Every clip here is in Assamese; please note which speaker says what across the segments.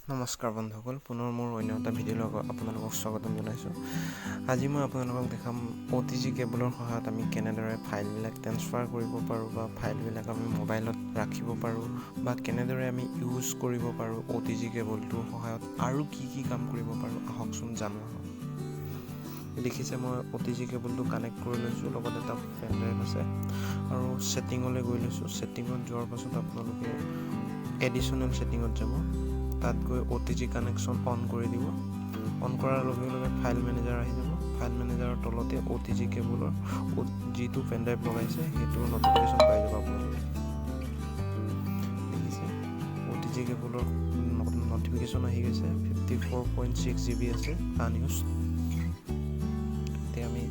Speaker 1: নমস্কাৰ বন্ধুসকল, পুনৰ মোৰ অন্য এটা ভিডিঅ'ৰ লগত আপোনালোকক স্বাগতম জনাইছোঁ। আজি মই আপোনালোকক দেখাম OTG কেবলৰ সহায়ত আমি কেনেদৰে ফাইলবিলাক ট্ৰেন্সফাৰ কৰিব পাৰোঁ বা ফাইলবিলাক আমি মোবাইলত ৰাখিব পাৰোঁ বা কেনেদৰে আমি ইউজ কৰিব পাৰোঁ OTG কেবলটোৰ সহায়ত আৰু কি কাম কৰিব পাৰোঁ আহকচোন জানো। দেখিছে মই OTG কেবলটো কানেক্ট কৰি লৈছোঁ, লগত এটা পেন ড্ৰাইভ আছে আৰু ছেটিঙলৈ গৈ লৈছোঁ। ছেটিঙত যোৱাৰ পাছত আপোনালোকে এডিশ্যনেল ছেটিঙত যাব, তাত গৈ OTG কানেকশ্যন অন কৰি দিব। অন কৰাৰ লগে লগে ফাইল মেনেজাৰ আহি যাব। ফাইল মেনেজাৰৰ তলতে OTG কেবলৰ যিটো পেন ড্ৰাইভ লগাইছে সেইটোৰ নটিফিকেশ্যন পাই যাব আপোনালোকে। দেখিছে OTG কেবলৰ নটিফিকেশ্যন আহি গৈছে। 54.6 GB আছে আনইউজ। এতিয়া আমি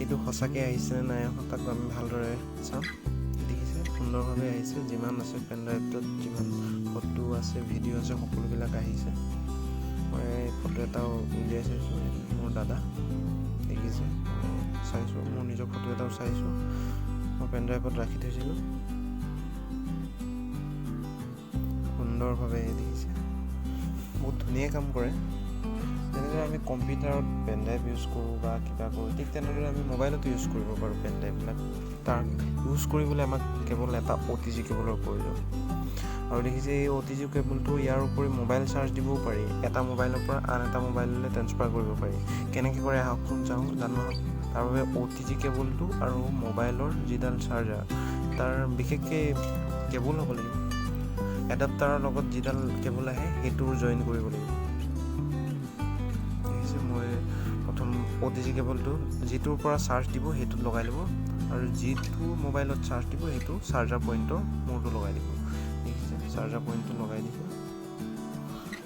Speaker 1: এইটো সঁচাকৈ আহিছেনে নাই তাক আমি ভালদৰে চাম। দেখিছে সুন্দৰভাৱে আহিছে, যিমান আছে পেন ড্ৰাইভটোত, যিমান ফটো আছে, ভিডিঅ' আছে, সকলোবিলাক আহিছে। মই ফটো এটাও উলিয়াই চাইছোঁ, মোৰ দাদা। দেখিছে চাইছোঁ, মোৰ নিজৰ ফটো এটাও চাইছোঁ, মই পেন ড্ৰাইভত ৰাখি থৈছিলোঁ। সুন্দৰভাৱে দেখিছে, বহুত ধুনীয়া কাম কৰে। যেনেদৰে আমি কম্পিউটাৰত পেন ড্ৰাইভ ইউজ কৰোঁ বা কিবা কৰোঁ, ঠিক তেনেদৰে আমি মোবাইলতো ইউজ কৰিব পাৰোঁ পেন ড্ৰাইভবিলাক। তাৰ ইউজ কৰিবলৈ আমাক কেৱল এটা OTG কেবলৰ প্ৰয়োজন। আৰু দেখিছে এই OTG কেবলটো ইয়াৰ উপৰি মোবাইল চাৰ্জ দিবও পাৰি, এটা মোবাইলৰ পৰা আন এটা মোবাইললৈ ট্ৰেন্সফাৰ কৰিব পাৰি। কেনেকৈ কৰে আহকচোন জানো। তাৰ বাবে OTG কেবলটো আৰু মোবাইলৰ যিডাল চাৰ্জাৰ, তাৰ বিশেষকৈ কেবল হ'ব লাগিব। এডাপ্টাৰৰ লগত যিডাল কেবল আহে সেইটোৰ জইন কৰিব লাগিব। দেখিছে মই প্ৰথম OTG কেবলটো যিটোৰ পৰা চাৰ্জ দিব সেইটোত লগাই ল'ব, আৰু যিটো মোবাইলত চাৰ্জ দিব সেইটো চাৰ্জাৰ পইণ্টৰ মূৰটো লগাই দিব। দেখিছে চাৰ্জাৰ পইণ্টটো লগাই দিছে।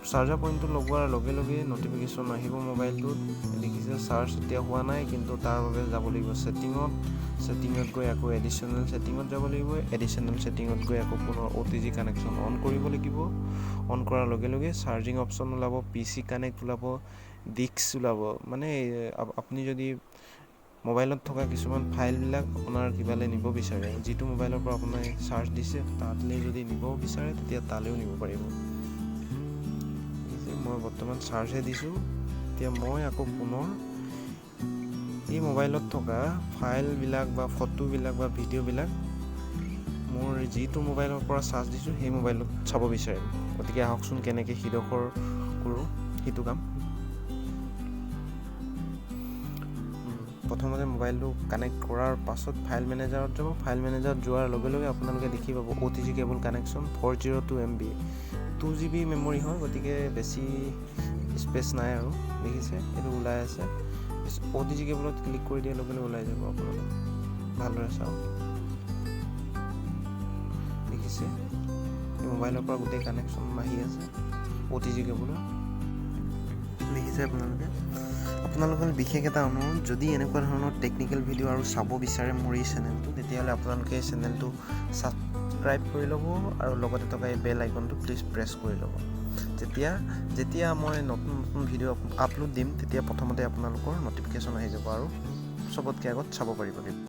Speaker 1: চাৰ্জাৰ পইণ্টটো লগোৱাৰ লগে লগে নটিফিকেশ্যন আহিব মোবাইলটোত। দেখিছে চাৰ্জ এতিয়া হোৱা নাই, কিন্তু তাৰ বাবে যাব লাগিব ছেটিঙত গৈ আকৌ এডিশ্যনেল ছেটিঙত যাব লাগিব। এডিশ্যনেল ছেটিঙত গৈ আকৌ পুনৰ OTG কানেকশ্যন অন কৰিব লাগিব। অন কৰাৰ লগে লগে চাৰ্জিং অপশ্যন ওলাব, PC কানেক্ট ওলাব, ডিস্ক ওলাব। মানে আপুনি যদি মোবাইলত থকা কিছুমান ফাইলবিলাক আপোনাৰ কিবালৈ নিব বিচাৰে, যিটো মোবাইলৰ পৰা আপোনাৰ চাৰ্জ দিছে তালৈ যদি নিব বিচাৰে তেতিয়া তালৈও নিব পাৰিব। মই বৰ্তমান চাৰ্জহে দিছোঁ। এতিয়া মই আকৌ পুনৰ এই মোবাইলত থকা ফাইলবিলাক বা ফটোবিলাক বা ভিডিঅ'বিলাক মোৰ যিটো মোবাইলৰ পৰা চাৰ্জ দিছোঁ সেই মোবাইলত চাব বিচাৰিম। গতিকে আহকচোন কেনেকৈ সিডোখৰ কৰোঁ সেইটো কাম। প্ৰথমতে মোবাইলটো কানেক্ট কৰাৰ পাছত ফাইল মেনেজাৰত যাব। ফাইল মেনেজাৰত যোৱাৰ লগে লগে আপোনালোকে দেখি পাব OTG cable connection 402 MB, 2 GB memory হয়, গতিকে বেছি স্পেচ নাই আৰু। দেখিছে এইটো ওলাই আছে। OTG কেবলত ক্লিক কৰি দিয়াৰ লগে লগে ওলাই যাব। আপোনালোকে ভালদৰে চাওক। দেখিছে এই মোবাইলৰ পৰা গোটেই কানেকশ্যন আহি আছে OTG কেবলৰ। দেখিছে আপোনালোকৰ বিশেষ এটা অনুৰোধ, যদি এনেকুৱা ধৰণৰ টেকনিকেল ভিডিঅ' আৰু চাব বিচাৰে মোৰ এই চেনেলটো, তেতিয়াহ'লে আপোনালোকে এই চেনেলটো ছাবস্ক্ৰাইব কৰি ল'ব আৰু লগতে থকা এই বেল আইকনটো প্লিজ প্ৰেছ কৰি ল'ব। যেতিয়া মই নতুন ভিডিঅ' আপলোড দিম তেতিয়া প্ৰথমতে আপোনালোকৰ নটিফিকেশ্যন আহি যাব আৰু চবতকৈ আগত চাব পাৰিব।